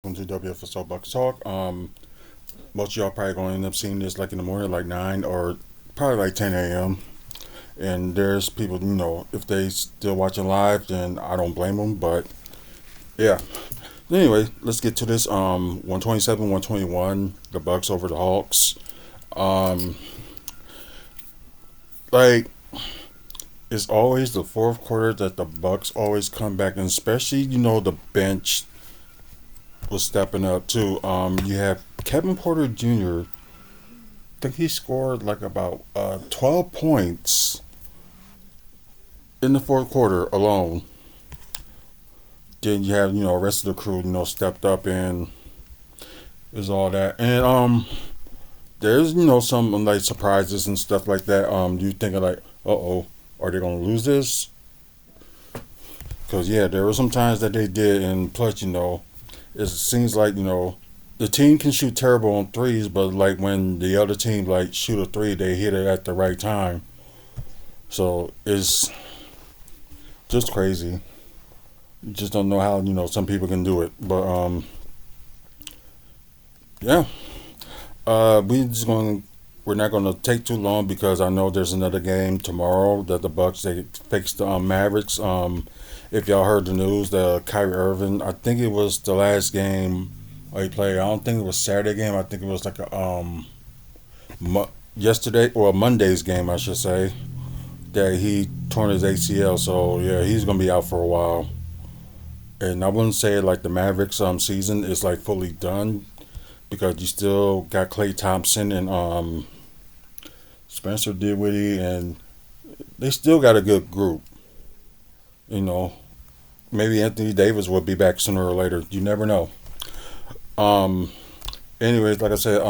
welcome to WFSO Bucks Talk. Most of y'all probably gonna end up seeing this like in the morning, like 9 or probably like 10 a.m. And there's people, if they still watching live, then I don't blame them. But yeah. Anyway, let's get to this. 127, 121, the Bucks over the Hawks. Um, like it's always the fourth quarter that the Bucks always come back, and especially the bench was stepping up too. You have Kevin Porter Jr. I think he scored like about 12 points in the fourth quarter alone. Then you have the rest of the crew stepped up, and is all that. And there's some like surprises and stuff like that. You thinking like, oh, are they gonna lose this? Because yeah, there were some times that they did, and plus it seems like the team can shoot terrible on threes, but like when the other team like shoot a three, they hit it at the right time. So it's just crazy. You just don't know how some people can do it. But yeah, we're not gonna take too long because I know there's another game tomorrow that the Bucks they face the Mavericks. If y'all heard the news, the Kyrie Irving, I think it was the last game he played. I don't think it was Saturday game. I think it was like a yesterday or Monday's game, I should say, that he torn his ACL. So yeah, he's gonna be out for a while. And I wouldn't say like the Mavericks season is like fully done because you still got Klay Thompson and Spencer Dinwiddie, and they still got a good group. You know, maybe Anthony Davis will be back sooner or later. You never know. Um, Anyways, like I said,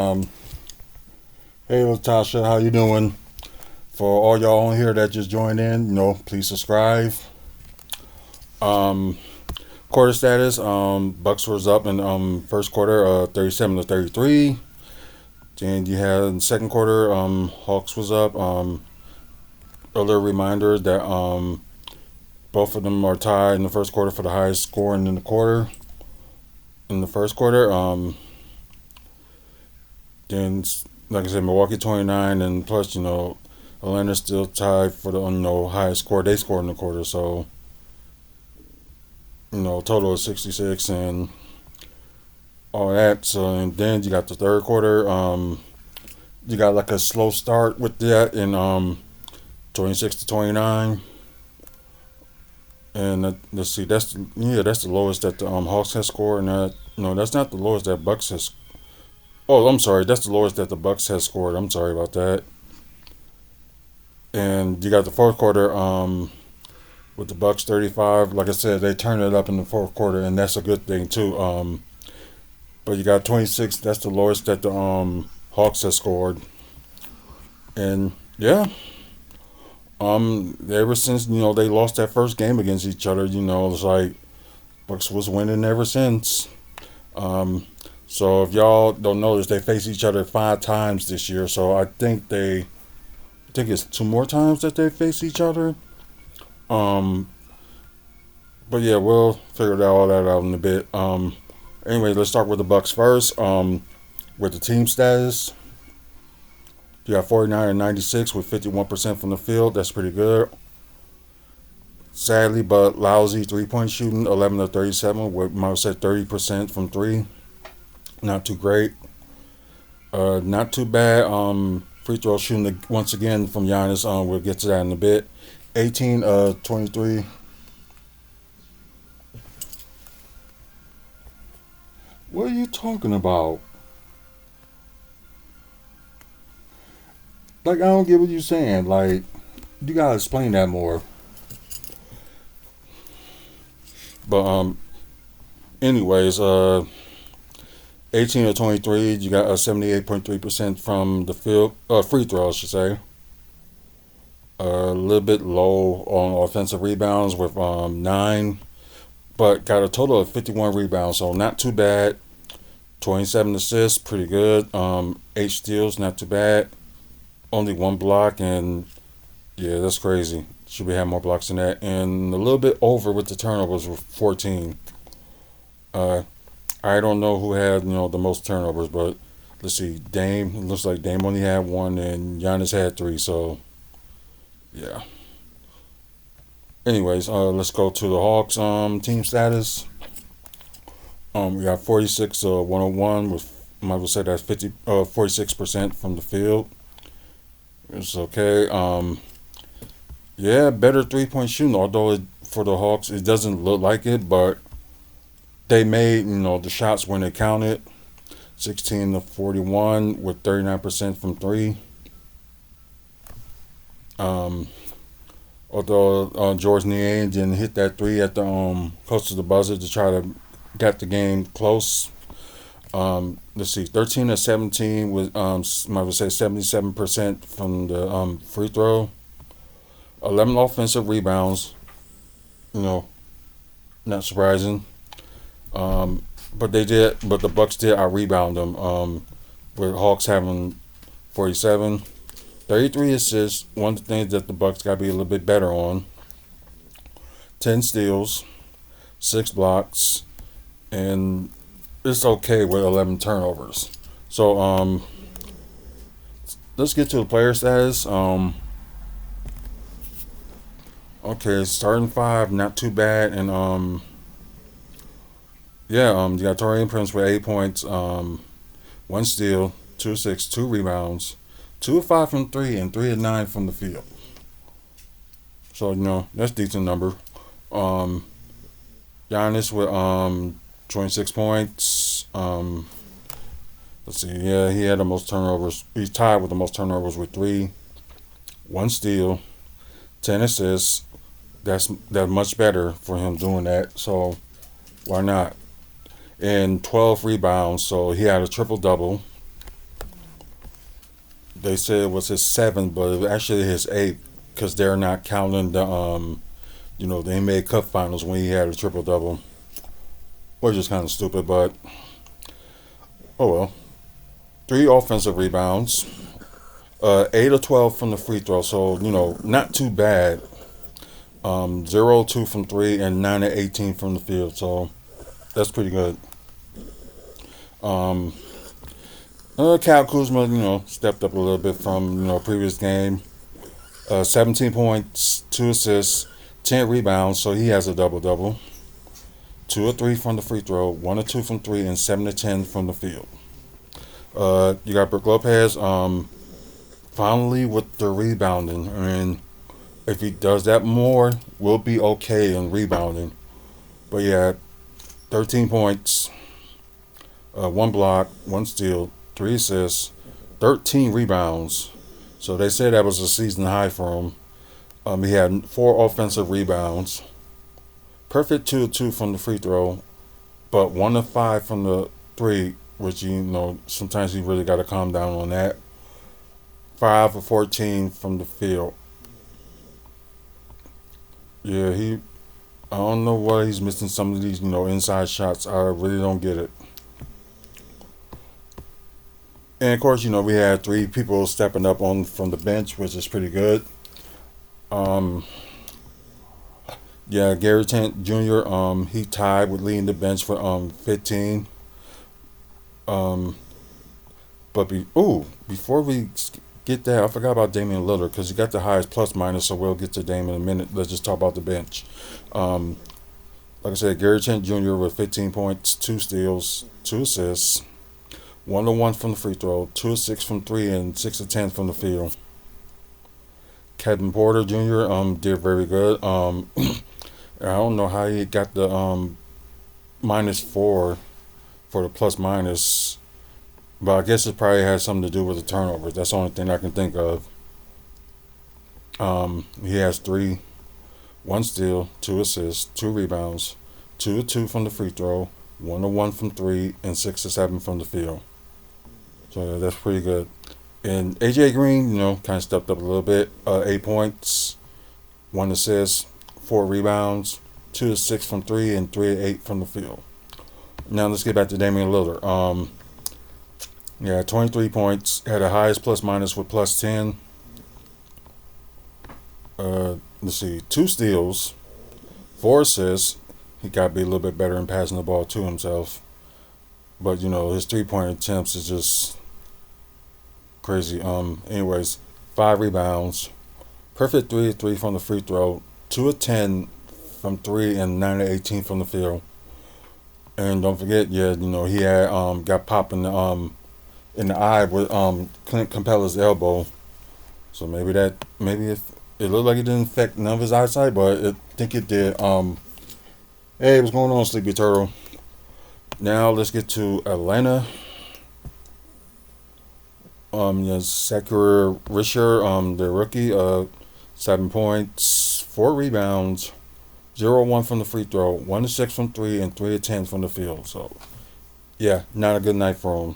hey Latasha, how you doing? For all y'all on here that just joined in, please subscribe. Um, Quarter status, Bucks was up in first quarter, 37-33. Then you had in second quarter, Hawks was up. A little reminder that both of them are tied in the first quarter for the highest scoring in the quarter. In the first quarter, then like I said, Milwaukee 29, and plus Atlanta's still tied for the highest score they scored in the quarter. So total of 66 and all that. So and then you got the third quarter. You got like a slow start with that in 26-29. And let's see, that's the lowest that the Hawks has scored, and no, that's not the lowest that Bucks has. Oh, I'm sorry, that's the lowest that the Bucks has scored. I'm sorry about that. And you got the fourth quarter with the Bucks 35. Like I said, they turned it up in the fourth quarter, and that's a good thing too. But you got 26. That's the lowest that the Hawks has scored, and yeah. Ever since they lost that first game against each other, it's like Bucks was winning ever since. So if y'all don't notice, they face each other 5 times this year. So I think it's 2 more times that they face each other. Um, but yeah, we'll figure all that out in a bit. Anyway, let's start with the Bucks first. With the team status. You got 49 and 96 with 51% from the field. That's pretty good. Sadly, but lousy 3-point shooting, 11-37 with Miles at 30% from three. Not too great. Not too bad. Free throw shooting once again from Giannis. We'll get to that in a bit. 18-23. What are you talking about? Like, I don't get what you're saying. Like, you gotta explain that more. But anyways, 18-23, you got 78.3% from the field, free throws, I should say. A little bit low on offensive rebounds with 9, but got a total of 51 rebounds, so not too bad. 27 assists, pretty good. 8 steals, not too bad. Only 1 block, and yeah, that's crazy. Should we have more blocks than that? And a little bit over with the turnovers with 14. I don't know who had the most turnovers, but let's see. Dame, it looks like Dame only had one, and Giannis had three. So yeah. Anyways, let's go to the Hawks team status. We got 46 101 with, might as well say that's 46% from the field. It's okay. Yeah, better 3-point shooting. Although for the Hawks it doesn't look like it, but they made the shots when they counted. 16 to 41 with 39% from three. Um, Although George Niang didn't hit that three at the close to the buzzer to try to get the game close. Let's see, 13 to 17 was I would say 77% from the free throw. 11 offensive rebounds. You know, not surprising. But the Bucks did out rebound them. With Hawks having 47. 33 assists. One of the things that the Bucks got to be a little bit better on. 10 steals, 6 blocks, and it's okay with 11 turnovers. So let's get to the player status. Okay, starting five, not too bad, and yeah, you got Torian Prince with 8 points, 1 steal, 2 6, 2 rebounds, 2 of 5 from three, and 3 of 9 from the field. So that's a decent number. Um, Giannis with 26 points. Let's see. Yeah, he had the most turnovers. He's tied with the most turnovers with 3, 1 steal, 10 assists. That's much better for him doing that. So why not? And 12 rebounds. So he had a triple double. They said it was his 7th, but it was actually his 8th because they're not counting the the NBA Cup Finals when he had a triple double, which is kind of stupid. But oh well. 3 offensive rebounds. 8 of 12 from the free throw. So not too bad. 0 of 2 from three and 9 of 18 from the field. So that's pretty good. Um, Cal Kuzma, stepped up a little bit from previous game. 17 points, 2 assists, 10 rebounds. So he has a double double. 2 of 3 from the free throw, 1 of 2 from three, and 7 of 10 from the field. You got Brook Lopez. Finally with the rebounding. I mean, if he does that more, we'll be okay in rebounding. But yeah, 13 points, 1 block, 1 steal, 3 assists, 13 rebounds. So they said that was a season high for him. He had 4 offensive rebounds. Perfect 2 of 2 from the free throw, but 1 of 5 from the three, which sometimes you really got to calm down on that. 5 of 14 from the field. Yeah, I don't know why he's missing some of these inside shots. I really don't get it. And of course, we had 3 people stepping up on from the bench, which is pretty good. Um, yeah, Gary Trent Jr. He tied with leading the bench for 15. Um, before we get that, I forgot about Damian Lillard because he got the highest plus minus. So we'll get to Dame in a minute. Let's just talk about the bench. Um, like I said, Gary Trent Jr. with 15 points, 2 steals, 2 assists, 1 of 1 from the free throw, 2 of 6 from three, and 6 of 10 from the field. Kevin Porter Jr. Did very good. I don't know how he got the -4 for the plus minus, but I guess it probably has something to do with the turnovers. That's the only thing I can think of. He has 3, 1 steal, 2 assists, 2 rebounds, 2 of 2 from the free throw, 1 of 1 from three, and 6 of 7 from the field. So that's pretty good. And AJ Green, kind of stepped up a little bit. 8 points, 1 assist, 4 rebounds, 2 of 6 from three, and 3 of 8 from the field. Now let's get back to Damian Lillard. Yeah, 23 points, had the highest plus minus with plus 10. Let's see, 2 steals, 4 assists. He got to be a little bit better in passing the ball to himself. but his 3 point attempts is just crazy. Anyways, 5 rebounds, perfect 3 of 3 from the free throw, 2 of 10 from three, and 9 of 18 from the field. And don't forget, yeah, he had got popped in the eye with Clint Capella's elbow. So maybe if it looked like it didn't affect none of his eyesight, but I think it did. Hey, what's going on, Sleepy Turtle? Now let's get to Atlanta. Yes, Sakura Risher, the rookie, 7 points, 4 rebounds, 0 of 1 from the free throw, 1 of 6 from three, and 3 of 10 from the field. So yeah, not a good night for him.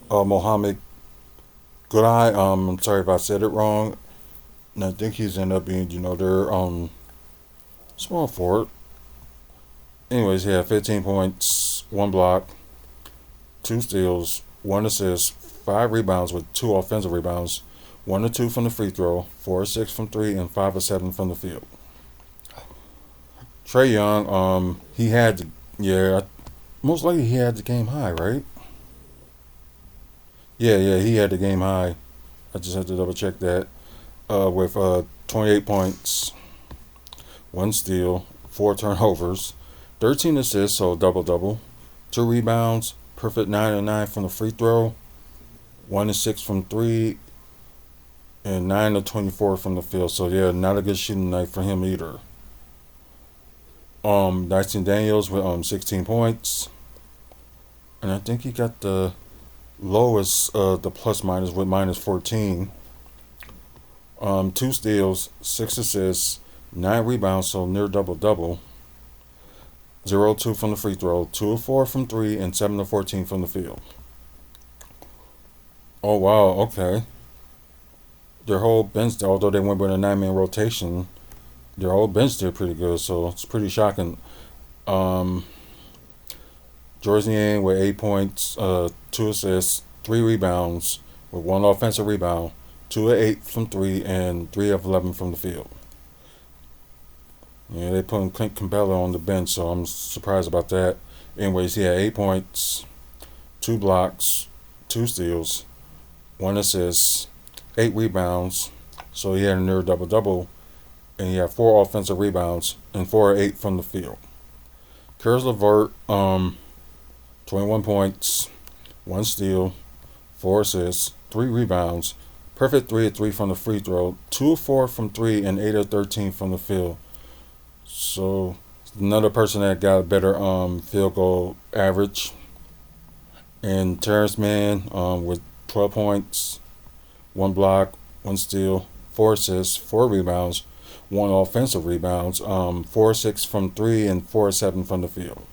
Mohammed Goodeye, I'm sorry if I said it wrong. And I think he's ended up being, their small forward. Anyways, he had 15 points, 1 block, 2 steals, 1 assist, 5 rebounds with 2 offensive rebounds, 1 of 2 from the free throw, 4 of 6 from three, and 5 of 7 from the field. Trey Young, he had, yeah, most likely he had the game high, right? Yeah, he had the game high. I just had to double check that. With 28 points, 1 steal, 4 turnovers, 13 assists, so double double, 2 rebounds, perfect 9 of 9 from the free throw, 1 of 6 from three, and 9 of 24 from the field. So yeah, not a good shooting night for him either. Dyson Daniels with 16 points, and I think he got the lowest the plus minus with -14. 2 steals, 6 assists, 9 rebounds, so near double double. 0 of 2 from the free throw, 2 of 4 from three, and 7 of 14 from the field. Oh wow, okay. Their whole bench, although they went with a 9-man rotation, their whole bench did pretty good, so it's pretty shocking. Um, Jordan with 8 points, 2 assists, 3 rebounds, with 1 offensive rebound, 2 of 8 from three, and 3 of 11 from the field. Yeah, they put Clint Campbell on the bench, so I'm surprised about that. Anyways, he had 8 points, 2 blocks, 2 steals, 1 assist, 8 rebounds. So he had a near double double, and he had 4 offensive rebounds and 4 of 8 from the field. Caris LeVert, 21 points, 1 steal, 4 assists, 3 rebounds, perfect 3 of 3 from the free throw, 2 of 4 from three, and 8 of 13 from the field. So another person that got a better field goal average. And Terrence Mann with 12 points, 1 block, 1 steal, 4 assists, 4 rebounds, 1 offensive rebounds, 4 of 6 from three, and 4 of 7 from the field.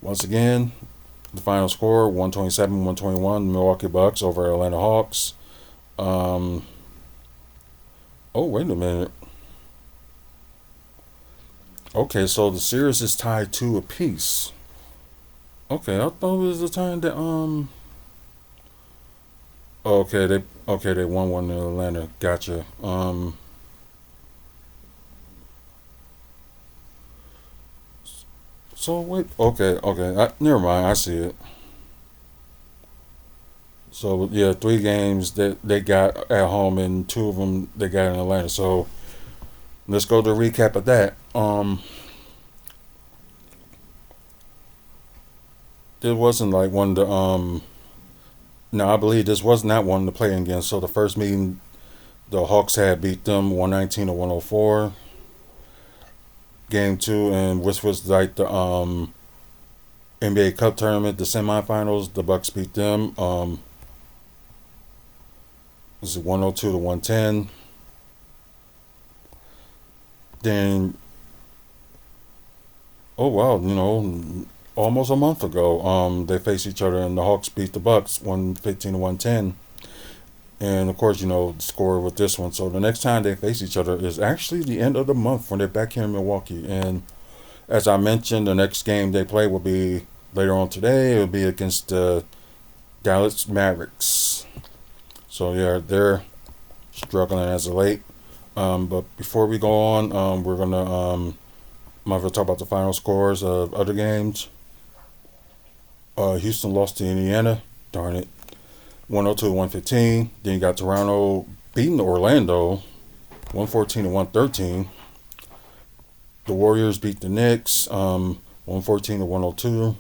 Once again, the final score 127-121 Milwaukee Bucks over Atlanta Hawks. Oh, wait a minute. Okay, so the series is tied 2 apiece. Okay, I thought it was the time that they won one in Atlanta. Gotcha. So wait. Okay. Never mind. I see it. So yeah, 3 games that they got at home, and 2 of them they got in Atlanta. So let's go to a recap of that. It wasn't like one of the No, I believe this was not one to play against. So the first meeting, the Hawks had beat them 119-104. Game 2, and which was like the NBA Cup tournament, the semifinals. The Bucks beat them. This is 102-110. Then, oh wow, almost a month ago, they faced each other, and the Hawks beat the Bucks 115-110. And of course, the score with this one. So the next time they face each other is actually the end of the month when they're back here in Milwaukee. And as I mentioned, the next game they play will be later on today. It will be against the Dallas Mavericks. So yeah, they're struggling as of late. But before we go on, we're gonna talk about the final scores of other games. Houston lost to Indiana. Darn it. 102-115. Then you got Toronto beating Orlando 114-113. The Warriors beat the Knicks 114-102.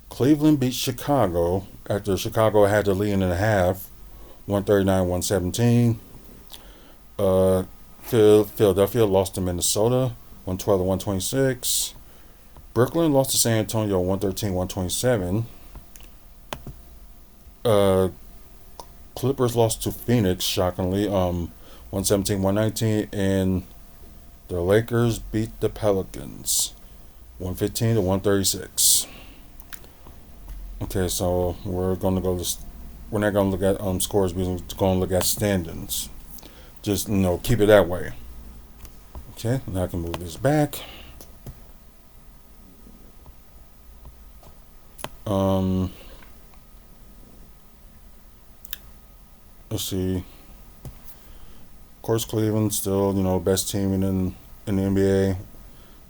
Cleveland beat Chicago after Chicago had the lead in the half 139-117. Philadelphia lost to Minnesota 112-126. Brooklyn lost to San Antonio 113-127. Clippers lost to Phoenix, shockingly, 117-119, and the Lakers beat the Pelicans 115-136. Okay, so we're not gonna look at scores. We're gonna look at standings. Just keep it that way. Okay, now I can move this back. Let's see. Of course, Cleveland still, best team in the NBA.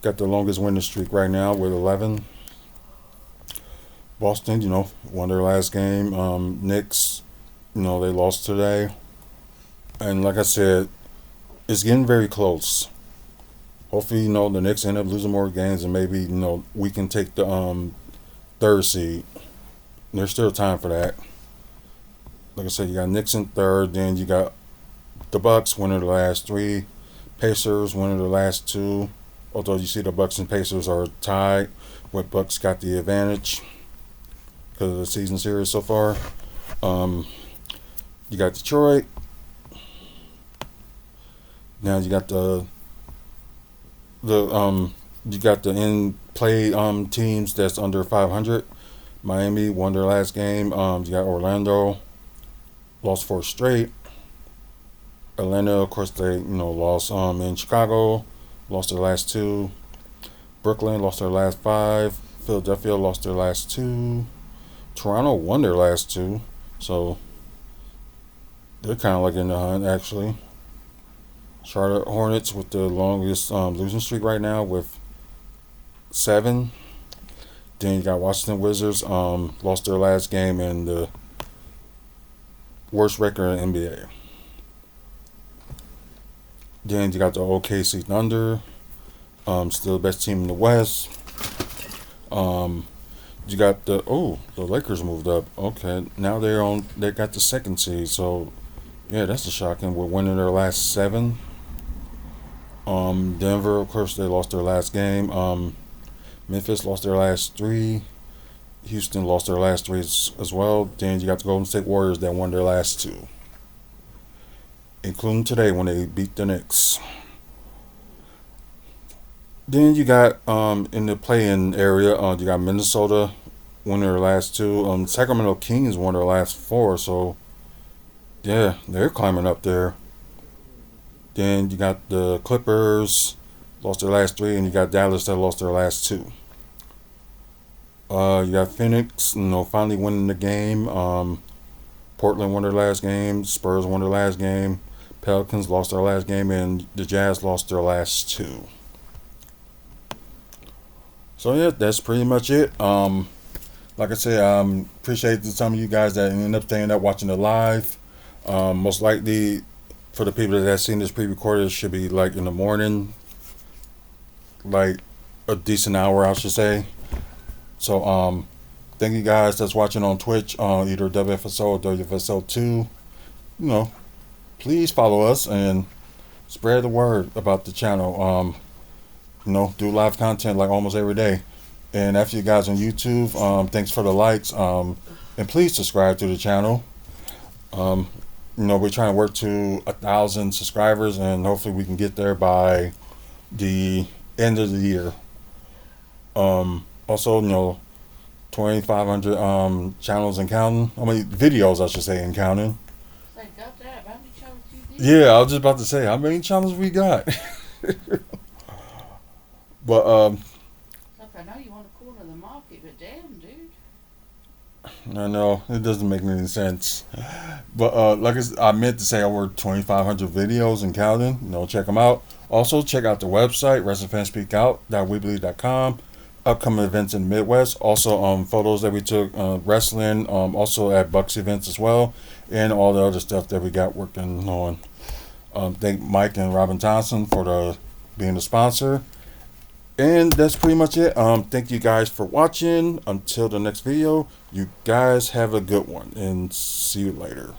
Got the longest winning streak right now with 11. Boston, won their last game. Knicks, they lost today. And like I said, it's getting very close. Hopefully, the Knicks end up losing more games and maybe, we can take the third seed. There's still time for that. Like I said, you got Knicks in third, then you got the Bucks winning the last 3, Pacers winning the last 2. Although you see the Bucks and Pacers are tied, but Bucks got the advantage because of the season series so far. You got Detroit. Now you got the in play teams that's under 500. Miami won their last game. You got Orlando lost 4 straight. Atlanta, of course, they lost in Chicago, lost their last 2. Brooklyn lost their last 5. Philadelphia lost their last 2. Toronto won their last 2, so they're kind of like in the hunt actually. Charlotte Hornets with the longest losing streak right now with 7. Then you got Washington Wizards lost their last game and the worst record in the NBA. Then you got the OKC Thunder, still the best team in the West. You got the Lakers moved up. Okay, now they got the 2nd seed. So yeah, that's a shocking. We're winning their last 7. Denver, of course, they lost their last game. Memphis lost their last 3. Houston lost their last 3 as well. Then you got the Golden State Warriors that won their last 2, including today when they beat the Knicks. Then you got in the play-in area, you got Minnesota won their last 2. Sacramento Kings won their last 4. So yeah, they're climbing up there. Then you got the Clippers lost their last 3, and you got Dallas that lost their last 2. You got Phoenix, finally winning the game. Portland won their last game. Spurs won their last game. Pelicans lost their last game, and the Jazz lost their last 2. So yeah, that's pretty much it. Like I said, appreciate some of you guys that end up staying up watching it live. Most likely, for the people that have seen this pre-recorded, it should be like in the morning, like a decent hour, I should say. So thank you guys that's watching on Twitch, either WFSO or WFSO2. Please follow us and spread the word about the channel. Do live content like almost every day. And after you guys on YouTube, thanks for the likes. And please subscribe to the channel. We're trying to work to 1,000 subscribers, and hopefully we can get there by the end of the year. Also, 2,500 channels and counting. I mean, videos, I should say, and counting. How many channels do you do? Yeah, I was just about to say, how many channels we got? But Look, I know you want to corner the market, but damn, dude. I know it doesn't make any sense. But like I meant to say, over 2,500 videos and counting. Check them out. Also, check out the website, WrestleFansSpeakOut.weebly.com. upcoming events in the Midwest. Also, photos that we took, wrestling, also at Bucks events as well, and all the other stuff that we got working on. Thank Mike and Robin Johnson for the being the sponsor. And that's pretty much it. Thank you guys for watching. Until the next video, you guys have a good one and see you later.